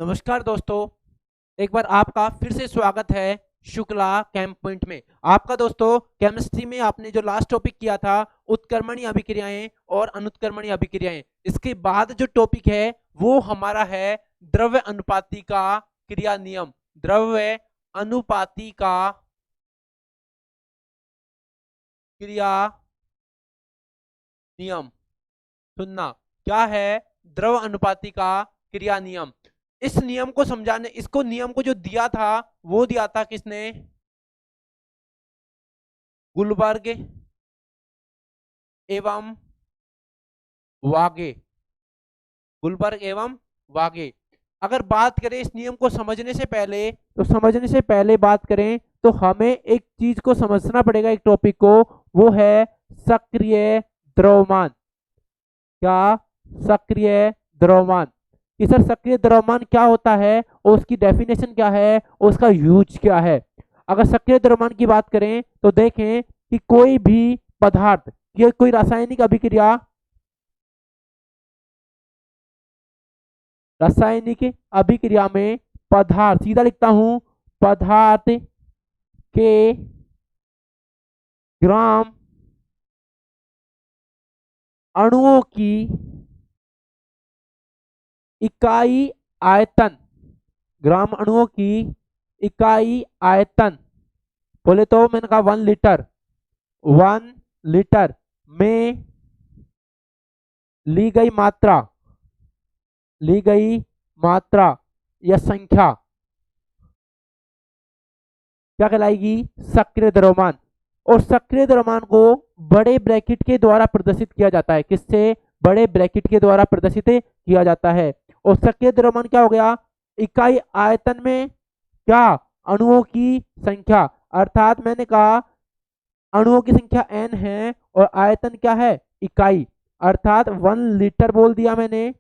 नमस्कार दोस्तों। एक बार आपका फिर से स्वागत है शुक्ला कैंप पॉइंट में। आपका दोस्तों केमिस्ट्री में आपने जो लास्ट टॉपिक किया था उत्क्रमणीय अभिक्रियाएं और अनुत्क्रमणीय अभिक्रियाएं, इसके बाद जो टॉपिक है वो हमारा है द्रव्य अनुपाती का क्रिया नियम। द्रव्य अनुपाती का क्रिया नियम। सुनना, क्या है द्रव अनुपाती का क्रिया नियम। इस नियम को समझाने, इसको नियम को जो दिया था वो दिया था किसने? गुलबर्ग एवं वागे। गुलबर्ग एवं वागे। अगर बात करें इस नियम को समझने से पहले, तो समझने से पहले बात करें तो हमें एक चीज को समझना पड़ेगा, एक टॉपिक को, वो है सक्रिय द्रव्यमान। क्या? सक्रिय द्रव्यमान। कि सर सक्रिय द्रव्यमान क्या होता है और उसकी डेफिनेशन क्या है और उसका यूज क्या है। अगर सक्रिय द्रव्यमान की बात करें तो देखें कि कोई भी पदार्थ, ये कोई रासायनिक अभिक्रिया, रासायनिक अभिक्रिया में पदार्थ, सीधा लिखता हूं, पदार्थ के ग्राम अणुओं की इकाई आयतन, ग्राम अणुओं की इकाई आयतन, बोले तो मैंने कहा 1 लीटर, 1 लीटर में ली गई मात्रा, ली गई मात्रा या संख्या क्या कहलाएगी? सक्रिय द्रव्यमान। और सक्रिय द्रव्यमान को बड़े ब्रैकेट के द्वारा प्रदर्शित किया जाता है। किससे? बड़े ब्रैकेट के द्वारा प्रदर्शित किया जाता है। और सक्रिय द्रव्यमान क्या हो गया? इकाई आयतन में क्या? अणुओं की संख्या। अर्थात मैंने कहा अणुओं की संख्या n है और आयतन क्या है? इकाई। अर्थात 1 लीटर बोल दिया मैंने,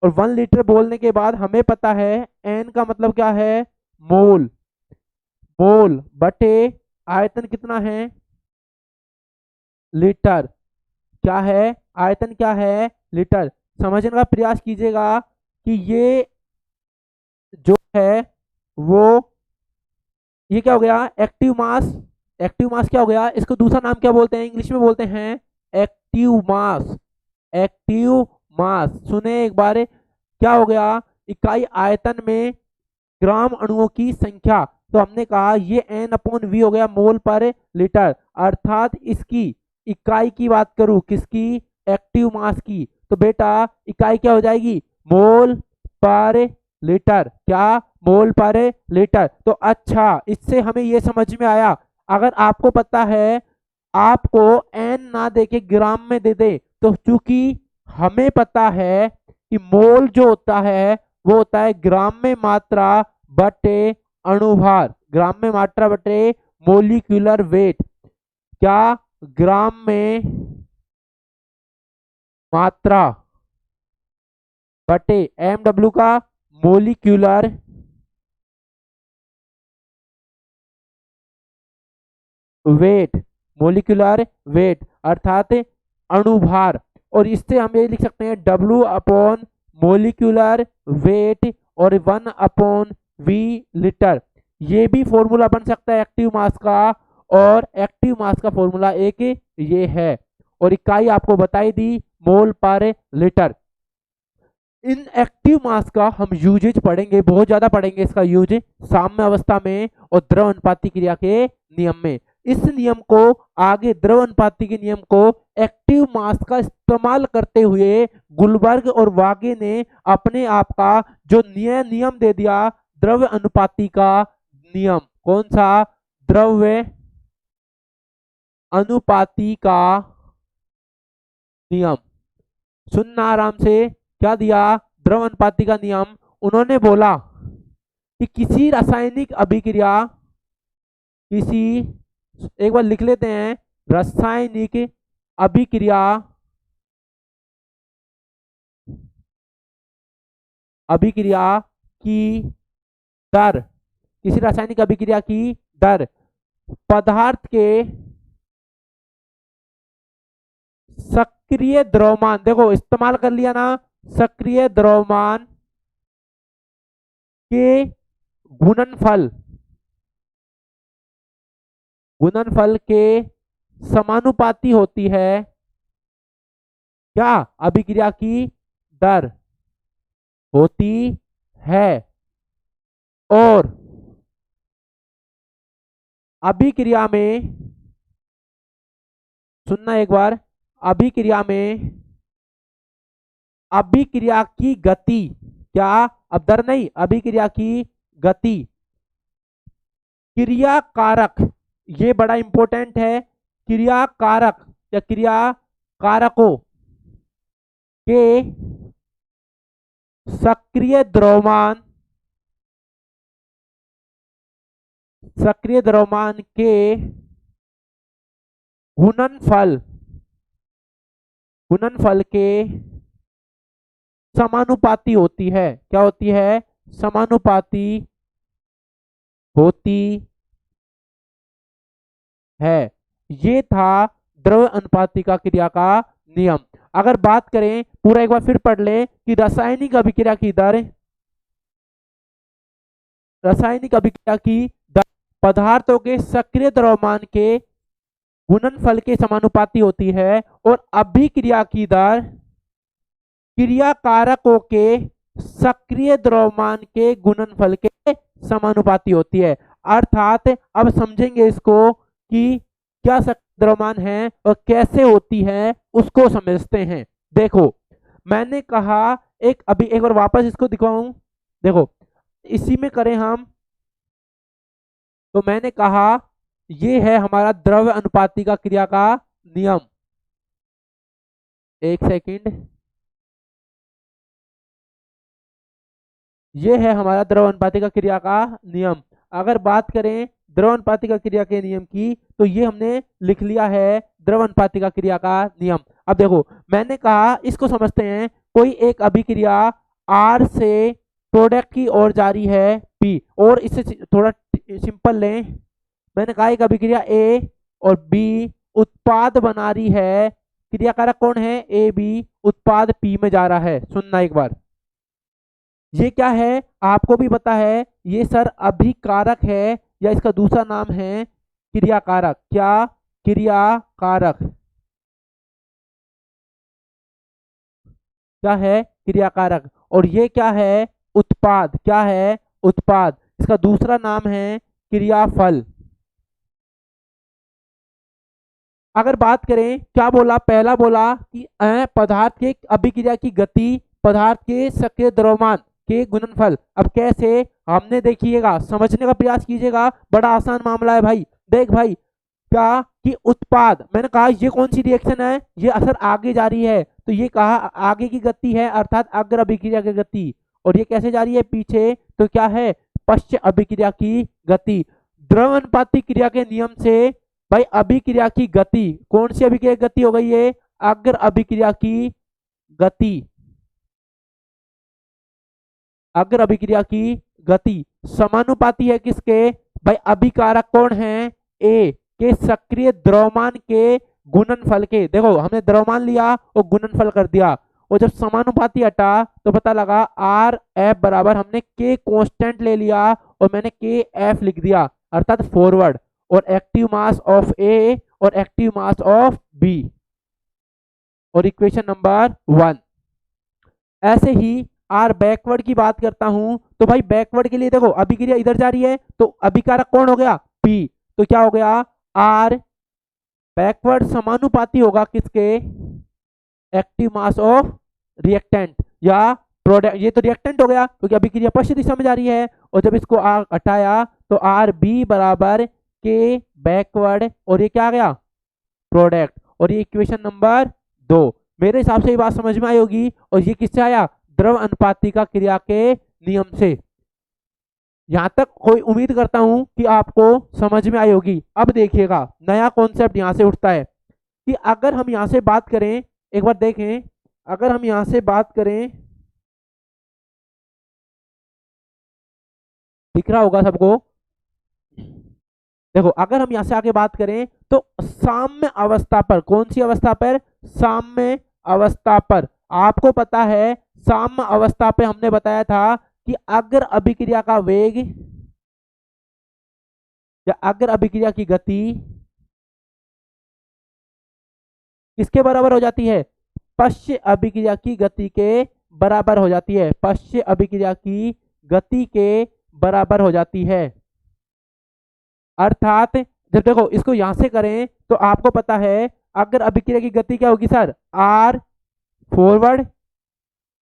और 1 लीटर बोलने के बाद हमें पता है n का मतलब क्या है? मोल। मोल बटे आयतन कितना है? लीटर। क्या है? आयतन क्या है? लीटर। समझने का प्रयास कीजिएगा कि ये जो है वो, ये क्या हो गया? Active mass. एक्टिव मास क्या हो गया? इसको दूसरा नाम क्या बोलते हैं? इंग्लिश में बोलते हैं एक्टिव मास। एक्टिव मास सुने एक बार, क्या हो गया? इकाई आयतन में ग्राम अणुओं की संख्या। तो हमने कहा ये n/v हो गया, मोल पर लीटर। अर्थात इसकी इकाई की बात करूं, किसकी? एक्टिव मास की, तो बेटा इकाई क्या हो जाएगी? मोल पर लीटर। क्या? मोल पर लीटर। तो अच्छा, इससे हमें ये समझ में आया, अगर आपको पता है, आपको n ना देके ग्राम में दे दे, तो चूंकि हमें पता है कि मोल जो होता है वो होता है ग्राम में मात्रा बटे अणुभार। ग्राम में मात्रा बटे मोलिक्यूलर वेट। क्या? ग्राम में मात्रा बटे mw का मोलिक्यूलर वेट। मोलिकुलर वेट अर्थात अणुभार। और इससे हम ये लिख सकते हैं W/ मोलिकुलर वेट और 1/v लीटर। ये भी फॉर्मूला बन सकता है एक्टिव मास का, और एक्टिव मास का फॉर्मूला एक ये है, और इकाई आपको बताई दी, मोल पर लीटर। इन एक्टिव मास का हम यूजेज पढ़ेंगे, बहुत ज्यादा पढ़ेंगे इसका यूज साम्य अवस्था में और द्रव अनुपाती क्रिया के नियम में। इस नियम को आगे, द्रव अनुपाती के नियम को एक्टिव मास का इस्तेमाल करते हुए गुलबर्ग और वागे ने अपने आप का जो नियम दे दिया, द्रव्य अनुपाती का नियम। कौन सा? द्रव्य अनुपाती का नियम। सुनना आराम से, क्या दिया? द्रव अनुपाती का नियम। उन्होंने बोला कि किसी रासायनिक अभिक्रिया, किसी, एक बार लिख लेते हैं, रासायनिक अभिक्रिया, अभिक्रिया की दर, किसी रासायनिक अभिक्रिया की दर पदार्थ के सक्रिय द्रव्यमान, देखो इस्तेमाल कर लिया ना, सक्रिय द्रव्यमान के गुणनफल के समानुपाती होती है क्या? अभिक्रिया की दर होती है। और अभिक्रिया में, सुनना एक बार, अभिक्रिया में अभिक्रिया की गति, क्या? अब दर नहीं, अभिक्रिया की गति, क्रिया कारक, ये बड़ा इंपॉर्टेंट है, क्रिया कारक या क्रिया कारकों के सक्रिय द्रव्यमान के गुणनफल के समानुपाती होती है। क्या होती है? समानुपाती होती है। ये था द्रव्य अनुपाती का क्रिया का नियम। अगर बात करें, पूरा एक बार फिर पढ़ लें कि रासायनिक अभिक्रिया की दर पदार्थों के सक्रिय द्रव्यमान के गुणनफल के समानुपाती होती है, और अभिक्रिया की दर क्रिया कारकों के सक्रिय द्रव्यमान के गुणनफल के समानुपाती होती है। अर्थात अब समझेंगे इसको कि क्या सक्रिय द्रव्यमान है और कैसे होती है, उसको समझते हैं। देखो, मैंने कहा अभी एक बार वापस इसको दिखाऊं, देखो इसी में करें हम, तो मैंने कहा ये है हमारा द्रव्य अनुपाती का क्रिया का नियम। एक सेकंड, ये है हमारा द्रव्य अनुपाती का क्रिया का नियम। अगर बात करें द्रव्य अनुपाती का क्रिया के नियम की, तो ये हमने लिख लिया है द्रव्य अनुपाती का क्रिया का नियम। अब देखो, मैंने कहा इसको समझते हैं, कोई एक अभिक्रिया R से प्रोडक्ट की ओर जारी है P, और इससे थोड़ा सिंपल लें, मैंने कहा एक अभिक्रिया A और B उत्पाद बना रही है, क्रियाकारक कौन है? A B, उत्पाद P में जा रहा है। सुनना एक बार, ये क्या है आपको भी पता है, ये सर अभिकारक है या इसका दूसरा नाम है क्रियाकारक। क्या? क्रियाकारक। क्या है? क्रियाकारक। और ये क्या है? उत्पाद। क्या है? उत्पाद। इसका दूसरा नाम है क्रियाफल। अगर बात करें, क्या बोला? पहला बोला कि पदार्थ के अभिक्रिया की गति पदार्थ के सक्रिय द्रव्यमान के गुणनफल। अब कैसे? हमने देखिएगा, समझने का प्रयास कीजिएगा, बड़ा आसान मामला है भाई। देख भाई, क्या कि उत्पाद, मैंने कहा ये कौन सी रिएक्शन है? ये असर आगे जा रही है, तो ये कहा आगे की गति है, अर्थात अग्र अभिक्रिया की गति। और ये कैसे जा रही है? पीछे, तो क्या है? पश्च अभिक्रिया की गति। द्रव्य अनुपाती क्रिया के नियम से भाई अभिक्रिया की गति, कौन सी अभिक्रिया की गति हो गई है? अग्र अभिक्रिया की गति। अग्र अभिक्रिया की गति समानुपाती है किसके? भाई अभिकारक कौन है? ए के सक्रिय द्रव्यमान के गुणनफल के। देखो, हमने द्रव्यमान लिया और गुणनफल कर दिया, और जब समानुपाती हटा तो पता लगा आर एफ बराबर, हमने के कांस्टेंट ले लिया और मैंने के एफ लिख दिया, अर्थात फॉरवर्ड, और एक्टिव मास ऑफ ए और एक्टिव मास ऑफ बी, और इक्वेशन नंबर 1। ऐसे ही आर बैकवर्ड की बात करता हूं, तो भाई बैकवर्ड के लिए देखो, अभिक्रिया इधर जा रही है, तो अभिकारक कौन हो गया? पी। तो क्या हो गया? आर बैकवर्ड समानुपाती होगा किसके? एक्टिव मास ऑफ रिएक्टेंट या प्रोडक्ट। ये तो रिएक्टेंट हो गया क्योंकि अभिक्रिया पश्चिम दिशा में जा रही है, और जब इसको हटाया तो आर बी बराबर के बैकवर्ड, और ये क्या आ गया? प्रोडक्ट। और ये इक्वेशन नंबर 2। मेरे हिसाब से ये बात समझ में आई होगी। और ये किससे आया? द्रव्य अनुपाती का क्रिया के नियम से। यहां तक कोई उम्मीद करता हूं कि आपको समझ में आई होगी। अब देखिएगा, नया कॉन्सेप्ट यहां से उठता है कि अगर हम यहां से बात करें, एक बार देखें, अगर हम यहां से बात करें, दिख रहा होगा सबको? देखो, अगर हम यहां से आगे बात करें तो साम्य अवस्था पर, कौन सी अवस्था पर? साम्य अवस्था पर। आपको पता है साम्य अवस्था पे हमने बताया था कि अगर अभिक्रिया का वेग या अगर अभिक्रिया की गति किसके बराबर हो जाती है, पश्च अभिक्रिया की गति के बराबर हो जाती है, पश्च अभिक्रिया की गति के बराबर हो जाती है। अर्थात जब देखो इसको यहां से करें तो आपको पता है अगर अभिक्रिया की गति क्या होगी sir, r forward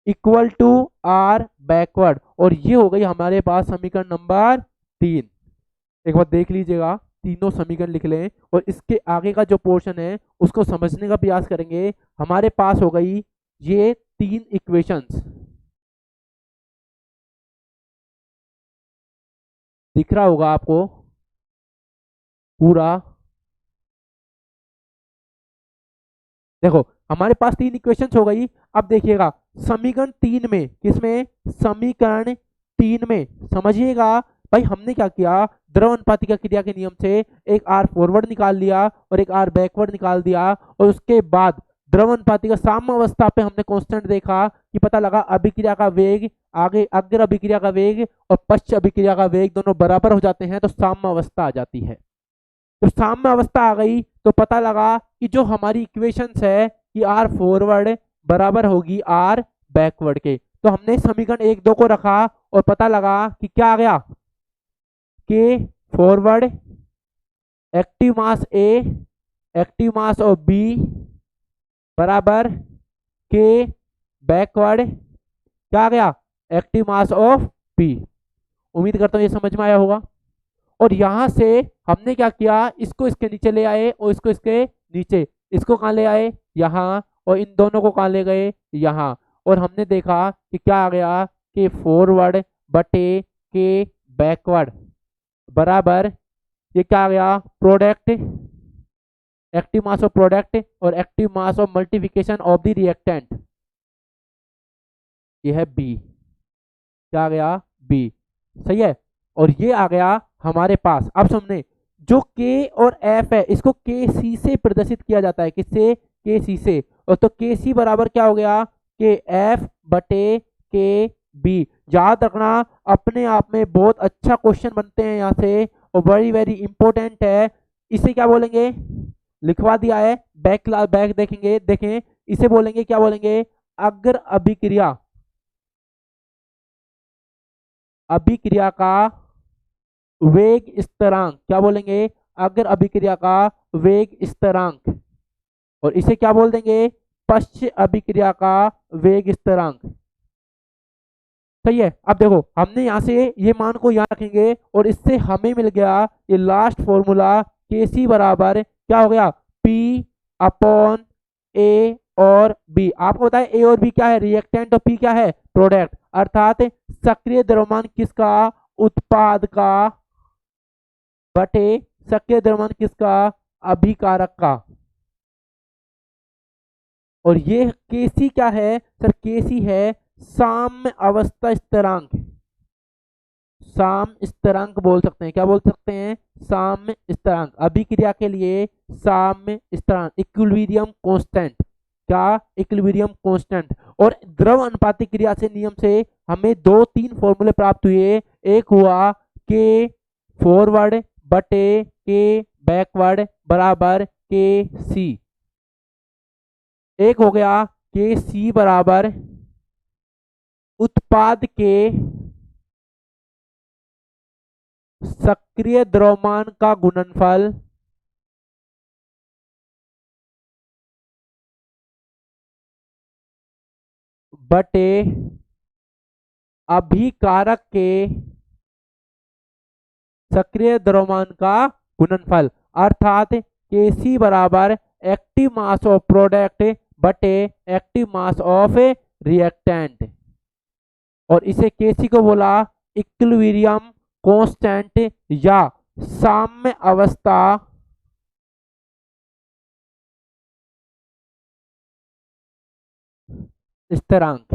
equal to r backward, और ये हो गई हमारे पास समीकरण नंबर 3। एक बार देख लीजिएगा, तीनों समीकरण लिख लें और इसके आगे का जो पोर्शन है उसको समझने का प्रयास करेंगे। हमारे पास हो गई ये 3 इक्वेशंस, दिख रहा होगा आपको पूरा। देखो हमारे पास 3 इक्वेशंस हो गई। अब देखिएगा समीकरण 3 में, किसमें, समीकरण 3 में समझिएगा भाई हमने क्या किया, द्रव अनुपातिका क्रिया के नियम से एक आर फॉरवर्ड निकाल लिया और एक आर बैकवर्ड निकाल दिया, और उसके बाद द्रव अनुपातिका साम्य अवस्था पे हमने कांस्टेंट देखा कि पता लगा अभिक्रिया का वेग, आगे अग्र अभिक्रिया का वेग और पश्च अभिक्रिया का वेग दोनों बराबर हो जाते हैं तो साम्य अवस्था आ जाती है। जब साम्य अवस्था आ गई तो पता लगा कि जो हमारी इक्वेशंस है कि आर फॉरवर्ड बराबर होगी आर बैकवर्ड के, तो हमने समीकरण 1 2 को रखा और पता लगा कि क्या आ गया, k forward active mass a active mass of b बराबर के बैकवर्ड क्या आ गया, एक्टिव मास ऑफ पी। उम्मीद करता हूं ये समझ में आया होगा। और यहां से हमने क्या किया, इसको इसके नीचे ले आए और इसको इसके नीचे, इसको कहां ले आए, यहाँ, और इन दोनों को कहां ले गए, यहाँ, और हमने देखा कि क्या आ गया कि फॉरवर्ड बटे के बैकवर्ड बराबर ये क्या आ गया, product active mass of product और active mass of multiplication of the reactant, ये है बी, क्या आ गया, बी, सही है। और ये आ गया हमारे पास। अब सुनने, जो के और एफ है इसको के सी से प्रदर्शित किया जाता है, किससे, के सी से, और तो के सी बराबर क्या हो गया, के एफ बटे के बी। याद रखना अपने आप में बहुत अच्छा क्वेश्चन बनते हैं यहाँ से और वेरी वेरी इंपॉर्टेंट है। इसे क्या बोलेंगे, लिखवा दिया है, बैक क्लास बैक देखेंगे, देखें इसे बोलेंगे, क्या बोलेंगे, अग्र अभिक्रिया, अभिक्रिया का वेग स्थिरांक, क्या बोलेंगे, अग्र अभिक्रिया का वेग स्थिरांक, और इसे क्या बोल देंगे, पश्च अभिक्रिया का वेग स्थिरांक, सही है। अब देखो हमने यहाँ से ये मान को यहाँ रखेंगे और इससे हमें मिल गया ये लास्ट फॉर्मूला, के सी बराबर क्या हो गया, पी अपॉन ए और बी। आपको बताया ए और बी क्या है, रिएक्टेंट, और पी क्या है, प्रोडक्ट। अर्थात सक्रिय द्रव्यमान किसका, उत्पाद का बटे सक्रिय द्रव्यमान किसका, अभिकारक का। और ये केसी क्या है सर, केसी है साम्य अवस्था स्थिरांक, साम्य स्थिरांक बोल सकते हैं, क्या बोल सकते हैं, साम्य स्थिरांक, अभिक्रिया के लिए साम्य स्थिरांक, इक्विलिब्रियम कांस्टेंट, क्या, इक्विलिब्रियम कांस्टेंट। और द्रव अनुपातिक क्रिया से नियम से हमें 2-3 फॉर्मूले प्राप्त हुए। एक हुआ के फॉरवर्ड बटे के बैकवर्ड बराबर के सी, एक हो गया के सी बराबर उत्पाद के सक्रिय द्रव्यमान का गुणनफल बटे अभिकारक के सक्रिय द्रव्यमान का गुणनफल। अर्थात के सी बराबर एक्टिव मास ऑफ प्रोडक्ट बटे एक्टिव मास ऑफ रिएक्टेंट, और इसे केसी को बोला इक्विलिब्रियम कांस्टेंट या साम्य अवस्था स्थिरांक,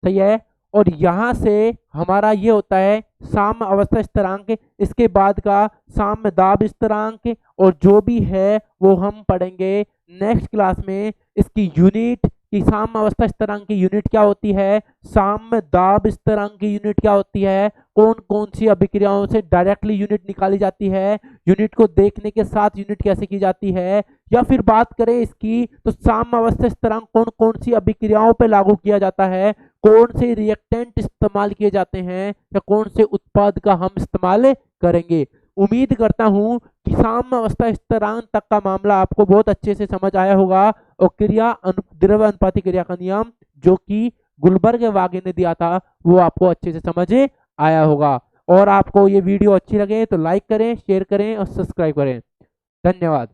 सही है। और यहां से हमारा ये होता है साम्य अवस्था स्थिरांक, इसके बाद का साम्य दाब स्थिरांक, और जो भी है वो हम पढ़ेंगे नेक्स्ट क्लास में। इसकी यूनिट कि साम्य अवस्था स्थिरांक की यूनिट क्या होती है, साम्य दाब स्थिरांक की यूनिट क्या होती है, कौन कौन सी अभिक्रियाओं से डायरेक्टली यूनिट निकाली जाती है, यूनिट को देखने के साथ यूनिट कैसे की जाती है, या फिर बात करें इसकी तो साम्य अवस्था स्थिरांक कौन कौन सी अभिक्रियाओं पर लागू किया जाता है, कौन से रिएक्टेंट इस्तेमाल किए जाते हैं, या कौन से उत्पाद का हम इस्तेमाल करेंगे। उम्मीद करता हूं कि साम्य अवस्था स्थिरांक तक का मामला आपको बहुत अच्छे से समझ आया होगा और द्रव्य अनुपाती क्रिया का नियम जो कि गुलबर्ग वागे ने दिया था वो आपको अच्छे से समझ आया होगा। और आपको ये वीडियो अच्छी लगे तो लाइक करें, शेयर करें और सब्सक्राइब करें। धन्यवाद।